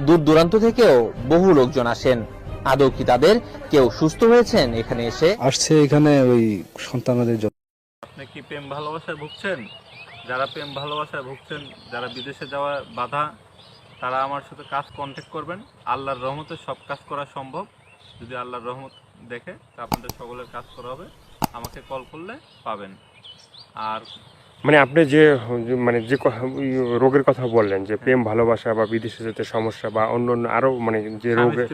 দূর দূরান্ত থেকেও বহু লোকজন আসেন। আদৌ কি তাদের কেউ সুস্থ হয়েছেন এখানে এসে? আসছে এখানে ওই সন্তানদের জন্য। আপনি কি প্রেম ভালোবাসায় ভুগছেন? যারা প্রেম ভালোবাসায় ভুগছেন, যারা বিদেশে যাওয়া বাধা, তারা আমার সাথে কাজ কন্ট্যাক্ট করবেন। আল্লাহর রহমতে সব কাজ করা সম্ভব। যদি আল্লাহর রহমত দেখে তা আপনাদের সকলের কাজ করা হবে। আমাকে কল করলে পাবেন। আর মানে আপনি যে মানে যে রোগের কথা বললেন যে প্রেম ভালোবাসা বা বিদেশে যেতে সমস্যা বা অন্য অন্য আরও মানে যে রোগের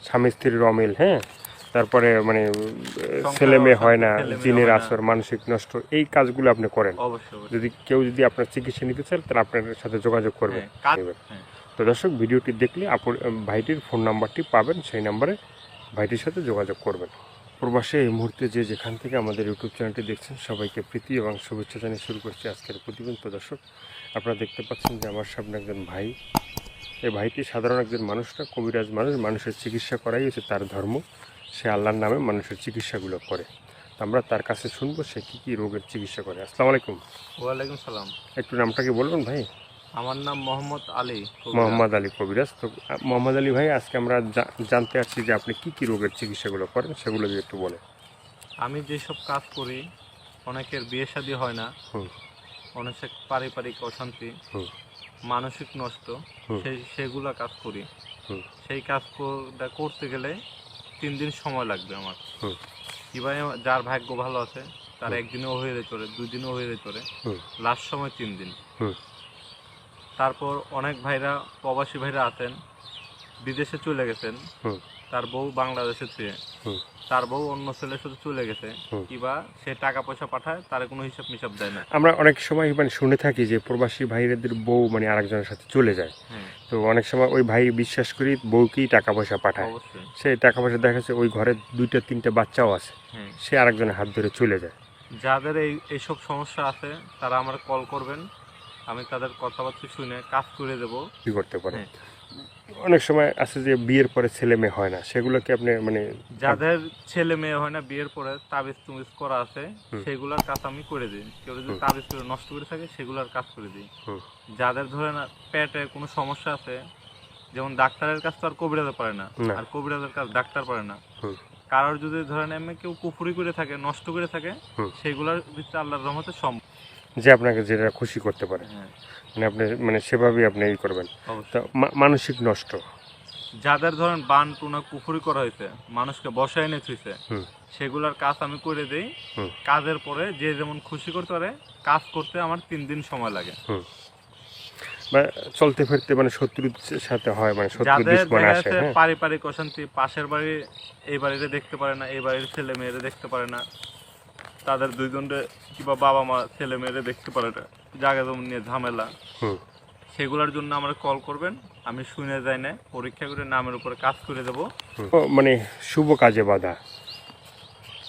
স্বামী স্ত্রীর অমিল, হ্যাঁ, তারপরে মানে ছেলে মেয়ে হয় না, জিনের আসর, মানসিক নষ্ট, এই কাজগুলো আপনি করেন। যদি কেউ যদি আপনার চিকিৎসা নিতে চান তাহলে আপনার সাথে যোগাযোগ করবেন। তো দর্শক, ভিডিওটি দেখলে ভাইটির ফোন নাম্বারটি পাবেন, সেই নাম্বারে ভাইটির সাথে যোগাযোগ করবেন। প্রবাসে এই মুহূর্তে যে যেখান থেকে আমাদের ইউটিউব চ্যানেলটি দেখছেন সবাইকে প্রীতি এবং শুভেচ্ছা জানিয়ে শুরু করছি আজকের প্রতিবেদন। তো দর্শক, আপনারা দেখতে পাচ্ছেন যে আমার সামনে একজন ভাই। এই ভাইটি সাধারণ একজন মানুষ না, কবিরাজ মানুষ। মানুষের চিকিৎসা করাই হচ্ছে তার ধর্ম। সে আল্লাহর নামে মানুষের চিকিৎসাগুলো করে। তো আমরা তার কাছে শুনবো সে কী কী রোগের চিকিৎসা করে। আসসালামু আলাইকুম। ওয়ালাইকুম সালাম। একটু নামটা কি বলবেন ভাই? আমার নাম মোহাম্মদ আলী। মোহাম্মদ আলী কবিরাজ। তো মোহাম্মদ আলী ভাই, আজকে আমরা জানতে আসছি যে আপনি কী কী রোগের চিকিৎসাগুলো করেন, সেগুলো যদি একটু বলেন। আমি যেসব কাজ করি, অনেকের বিয়ে শাদী হয় না, অনেক পারিবারিক অশান্তি, মানসিক নষ্ট, সেগুলা কাজ করি। সেই কাজটা করতে গেলে 3 দিন সময় লাগবে আমার। কিভাবে যার ভাগ্য ভালো আছে তার একদিনেও হয়ে যেতে পারে, 2 দিনেও হয়ে যেতে পারে, লাস্ট সময় 3 দিন। তারপর অনেক ভাইরা, প্রবাসী ভাইরা আছেন, বিদেশে চলে গেছেন, তার বউ বাংলাদেশে থেকে, তার বউ অন্য ছেলের সাথে চলে গেছে, কিবা সে টাকা পয়সা পাঠায়, তার কোনো হিসাব মিসাব দেয় না। আমরা অনেক সময় মানে শুনে থাকি যে প্রবাসী ভাইদের বউ মানে আরেকজনের সাথে চলে যায়। তো অনেক সময় ওই ভাই বিশ্বাস করি বউকেই টাকা পয়সা পাঠায়। সে টাকা পয়সা দেখা যাচ্ছে ওই ঘরে 2-3টে বাচ্চাও আছে, সে আরেকজনের হাত ধরে চলে যায়। যাদের এইসব সমস্যা আছে তারা আমার কল করবেন, আমি তাদের কথাবার্তা শুনে কাজ করে দেবো। কি করতে পারে? অনেক সময় আছে যে বিয়ের পরে ছেলে মেয়ে হয় না, সেগুলো কি আপনি মানে যাদের ছেলে মেয়ে হয় না, বিয়ের পরে তাবিজ তুমিজ করা আছে, সেগুলোর কাজ আমি করে দিই। কেউ যদি তাবিজ করে নষ্ট করে থাকে সেগুলোর কাজ করে দিই। যাদের ধরে না পেটে কোনো সমস্যা আছে, যেমন ডাক্তারের কাজ তো আর কবিরাজে পারে না, আর কবিরাজের কাজ ডাক্তার পারে না। কারোর যদি ধরেন এমনি কেউ কুফুরি করে থাকে, নষ্ট করে থাকে, সেগুলোর ভিতরে আল্লাহর রহমতে সম্ভব যে আপনাকে যেটা খুশি করতে পারে, মানে আপনি মানে সেভাবেই আপনি ই করবেন। তো মানসিক নষ্ট, যাদের ধরেন বান টুনা কুফুরি করা হয়েছে, মানুষকে বসায় এনে থুইছে, সেগুলোর কাজ আমি করে দেই। কাজের পরে যে যেমন খুশি করতে পারে, কাজ করতে আমার 3 দিন সময় লাগে। বা চলতে ফিরতে মানে শত্রুর সাথে হয়, মানে শত্রু দুশমন আসে। পারিবারিক অশান্তি, পাশের বাড়ি এই বাড়িতে দেখতে পারে না, এই বাড়ির ছেলে মেয়েরা দেখতে পারে না, তাদের দুইজনের কিংবা বাবা মা ছেলে মেয়েরা দেখতে পারে না, জায়গা জমি নিয়ে ঝামেলা, সেগুলোর জন্য আমরা কল করবেন। আমি শুনে যাই না, পরীক্ষা করে নামের উপরে কাজ করে দেব। মানে শুভ কাজে বাধা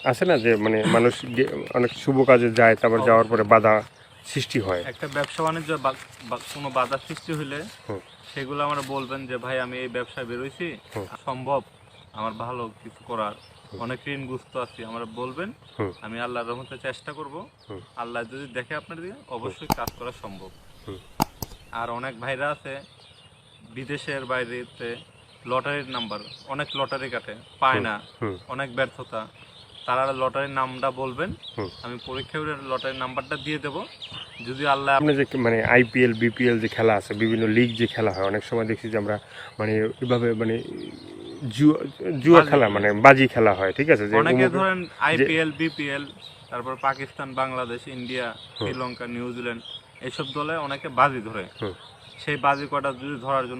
আছে না, যে মানে মানুষ অনেক শুভ কাজে যায়, তারপর যাওয়ার পরে বাধা সৃষ্টি হয়। একটা ব্যবসা বাণিজ্য কোনো বাধা সৃষ্টি হলে সেগুলো আমরা বলবেন যে ভাই আমি এই ব্যবসায় বেরোইছি, সম্ভব আমার ভালো কিছু করার, অনেক ঋণগ্রস্ত আছি, আমরা বলবেন। আমি আল্লাহর রহমতে চেষ্টা করব, আল্লাহ যদি দেখে আপনার দিকে অবশ্যই কাজ করা সম্ভব। আর অনেক ভাইরা আছে বিদেশের বাইরেতে, লটারির নাম্বার, অনেক লটারি কাটে, পায় না, অনেক ব্যর্থতা, তারা লটারির নামটা বলবেন, আমি পরীক্ষা করে লটারির নাম্বারটা দিয়ে দেব। যদি আল্লাহ আপনি যে মানে IPL BPL যে খেলা আছে, বিভিন্ন লিগ যে খেলা হয়, অনেক সময় দেখছি যে আমরা মানে এভাবে মানে জুয়া খেলা, মানে বাজি খেলা হয়, ঠিক আছে? যে অনেকে ধরেন IPL BPL, তারপর পাকিস্তান, বাংলাদেশ, ইন্ডিয়া, শ্রীলঙ্কা, নিউজিল্যান্ড, এইসব দলে অনেকে বাজি ধরে। সেই বাজি কটা যদি ধরার জন্য